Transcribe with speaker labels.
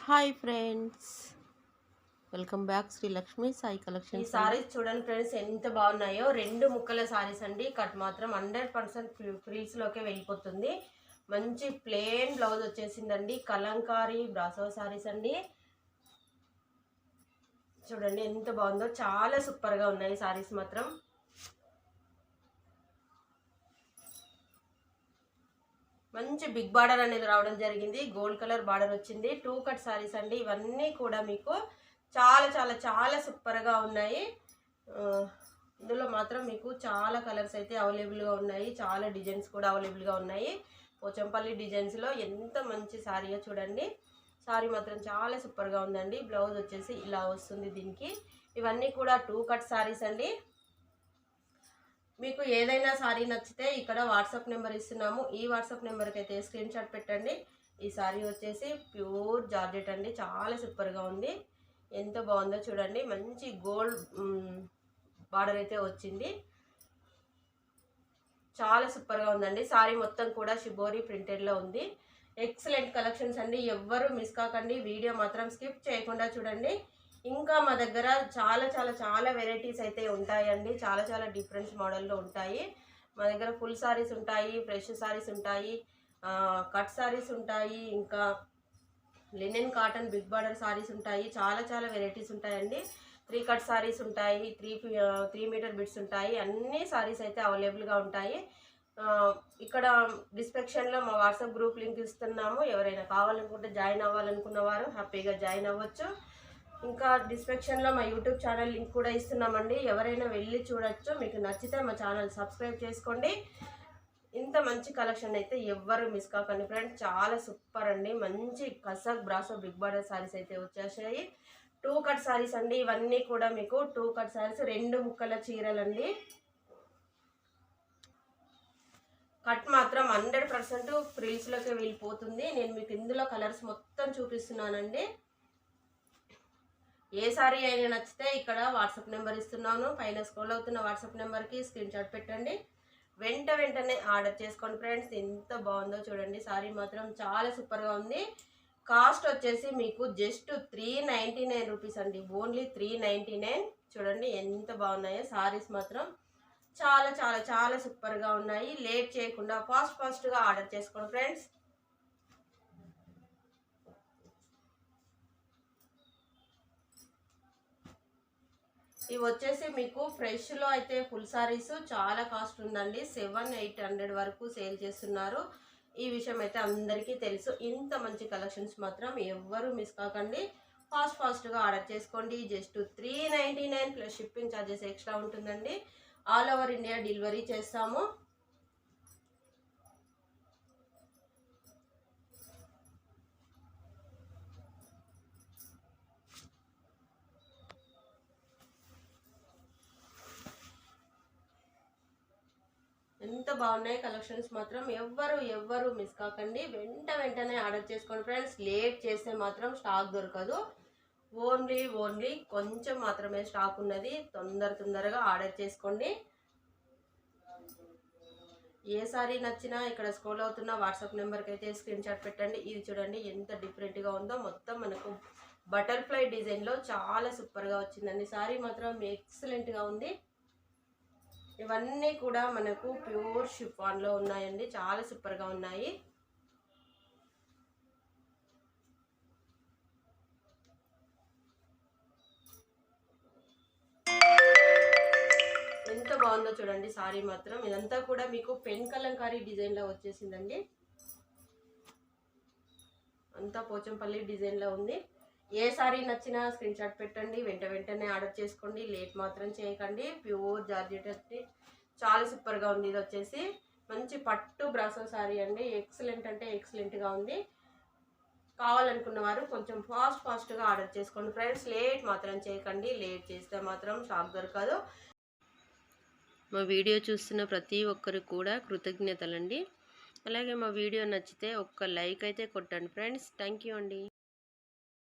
Speaker 1: Hi friends, welcome back Sri Lakshmi Sai
Speaker 2: ఈ
Speaker 1: collections.
Speaker 2: Saris చూడండి friends, ఎంత బాగున్నాయో. రెండు ముక్కల సారీస్ అండి. కట్ మాత్రం 100% ఫ్రీస్ లోకే వెళ్ళిపోతుంది. మంచి ప్లెయిన్ బ్లౌజ్ వచ్చేసిందండి. కలంకారీ బ్రాసో సారీస్ అండి. చూడండి ఎంత బాగుందో, చాలా సూపర్ గా ఉన్నాయి సారీస్ మాత్రం. మంచి బిగ్ బార్డర్ అనేది రావడం జరిగింది. గోల్డ్ కలర్ బార్డర్ వచ్చింది. 2 కట్ సారీస్ అండి. ఇవన్నీ కూడా మీకు చాలా చాలా చాలా సూపర్గా ఉన్నాయి. ఇందులో మాత్రం మీకు చాలా కలర్స్ అయితే అవైలబుల్గా ఉన్నాయి. చాలా డిజైన్స్ కూడా అవైలబుల్గా ఉన్నాయి. పోచంపల్లి డిజైన్స్లో ఎంత మంచి శారీయో చూడండి. శారీ మాత్రం చాలా సూపర్గా ఉందండి. బ్లౌజ్ వచ్చేసి ఇలా వస్తుంది దీనికి. ఇవన్నీ కూడా 2 కట్ సారీస్ అండి. మీకు ఏదైనా సారీ నచ్చితే ఇక్కడ వాట్సాప్ నెంబర్ ఇస్తున్నాము. ఈ వాట్సాప్ నెంబర్కి అయితే స్క్రీన్ షాట్ పెట్టండి. ఈ సారీ వచ్చేసి ప్యూర్ జార్జెట్ అండి. చాలా సూపర్గా ఉంది. ఎంత బాగుందో చూడండి. మంచి గోల్డ్ బార్డర్ అయితే వచ్చింది. చాలా సూపర్గా ఉందండి. సారీ మొత్తం కూడా షిబోరి ప్రింటెడ్లో ఉంది. ఎక్సలెంట్ కలెక్షన్స్ అండి. ఎవ్వరూ మిస్ కాకండి. వీడియో మాత్రం స్కిప్ చేయకుండా చూడండి. ఇంకా మా దగ్గర చాలా చాలా చాలా వెరైటీస్ అయితే ఉంటాయండి. చాలా చాలా డిఫరెంట్ మోడల్లో ఉంటాయి. మా దగ్గర ఫుల్ సారీస్ ఉంటాయి, ఫ్రెష్ సారీస్ ఉంటాయి, కట్ సారీస్ ఉంటాయి, ఇంకా linen cotton big border saris ఉంటాయి. చాలా చాలా వెరైటీస్ ఉంటాయండి. 3 కట్ సారీస్ ఉంటాయి, 3 మీటర్ బిట్స్ ఉంటాయి. అన్ని సారీస్ అయితే అవైలబుల్గా ఉంటాయి. ఇక్కడ డిస్క్రిప్షన్లో మా వాట్సాప్ గ్రూప్ లింక్ ఇస్తున్నాము. ఎవరైనా కావాలనుకుంటే జాయిన్ అవ్వాలనుకున్న వారు హ్యాపీగా జాయిన్ అవ్వచ్చు. ఇంకా డిస్క్రిప్షన్లో మా యూట్యూబ్ ఛానల్ లింక్ కూడా ఇస్తున్నామండి. ఎవరైనా వెళ్ళి చూడొచ్చు. మీకు నచ్చితే మా ఛానల్ సబ్స్క్రైబ్ చేసుకోండి. ఇంత మంచి కలెక్షన్ అయితే ఎవ్వరు మిస్ కాకండి ఫ్రెండ్స్. చాలా సూపర్ అండి. మంచి కసక్ బ్రాసో బిగ్ బార్డర్ సారీస్ అయితే వచ్చేసాయి. 2 కట్ సారీస్ అండి. ఇవన్నీ కూడా మీకు 2 కట్ సారీస్, 2 ముక్కల చీరలండి. కట్ మాత్రం 100% ఫ్రిల్స్లోకి వెళ్ళిపోతుంది. నేను మీకు ఇందులో కలర్స్ మొత్తం చూపిస్తున్నానండి. ఏ సారీ అయినా నచ్చితే ఇక్కడ వాట్సాప్ నెంబర్ ఇస్తున్నాను. పైన స్క్రోల్ అవుతున్న వాట్సాప్ నెంబర్కి స్క్రీన్ షాట్ పెట్టండి. వెంటనే ఆర్డర్ చేసుకోండి ఫ్రెండ్స్. ఎంత బాగుందో చూడండి. సారీ మాత్రం చాలా సూపర్గా ఉంది. కాస్ట్ వచ్చేసి మీకు జస్ట్ 399 రూపీస్ అండి. ఓన్లీ 399. చూడండి ఎంత బాగున్నాయో సారీస్ మాత్రం. చాలా చాలా చాలా సూపర్గా ఉన్నాయి. లేట్ చేయకుండా ఫాస్ట్గా ఆర్డర్ చేసుకోండి ఫ్రెండ్స్. ఇవి వచ్చేసి మీకు ఫ్రెష్లో అయితే ఫుల్ సారీస్ చాలా కాస్ట్ ఉందండి. 700-800 వరకు సేల్ చేస్తున్నారు. ఈ విషయం అయితే అందరికీ తెలుసు. ఇంత మంచి కలెక్షన్స్ మాత్రం ఎవ్వరూ మిస్ కాకండి. ఫాస్ట్గా ఆర్డర్ చేసుకోండి. Just 399 plus shipping charges extra ఉంటుందండి. ఆల్ ఓవర్ ఇండియా డెలివరీ చేస్తాము. ఎంత బాగున్నాయి కలెక్షన్స్ మాత్రం. ఎవ్వరు మిస్ కాకండి. వెంటనే ఆర్డర్ చేసుకోండి ఫ్రెండ్స్. లేట్ చేస్తే మాత్రం స్టాక్ దొరకదు. ఓన్లీ కొంచెం మాత్రమే స్టాక్ ఉన్నది. తొందరగా ఆర్డర్ చేసుకోండి. ఏ సారీ నచ్చినా ఇక్కడ స్క్రోల్ అవుతున్న వాట్సాప్ నెంబర్కి అయితే స్క్రీన్ షాట్ పెట్టండి. ఇది చూడండి ఎంత డిఫరెంట్గా ఉందో. మొత్తం మనకు బటర్ఫ్లై డిజైన్లో చాలా సూపర్గా వచ్చిందండి. సారీ మాత్రం ఎక్సలెంట్గా ఉంది. ఇవన్నీ కూడా మనకు ప్యూర్ షిఫాన్లో ఉన్నాయండి. చాలా సూపర్గా ఉన్నాయి. ఎంత బాగుందో చూడండి సారీ మాత్రం. ఇదంతా కూడా మీకు పెన్ కలంకారీ డిజైన్లో వచ్చేసిందండి. అంతా పోచంపల్లి డిజైన్లో ఉంది. ఏ సారీ నచ్చినా స్క్రీన్ షాట్ పెట్టండి. వెంటనే ఆర్డర్ చేసుకోండి. లేట్ మాత్రం చేయకండి. ప్యూర్ జార్జెట్ అంటే చాలా సూపర్గా ఉంది. ఇది వచ్చేసి మంచి పట్టు బ్రాసో సారీ అండి. ఎక్సలెంట్ అంటే ఎక్సలెంట్గా ఉంది. కావాలనుకున్న వారు కొంచెం ఫాస్ట్గా ఆర్డర్ చేసుకోండి ఫ్రెండ్స్. లేట్ మాత్రం చేయకండి. లేట్ చేస్తే మాత్రం స్టాక్ దొరకదు.
Speaker 1: మా వీడియో చూస్తున్న ప్రతి ఒక్కరికి కూడా కృతజ్ఞతలండి. అలాగే మా వీడియో నచ్చితే ఒక్క లైక్ అయితే కొట్టండి ఫ్రెండ్స్. థ్యాంక్ యూ అండి.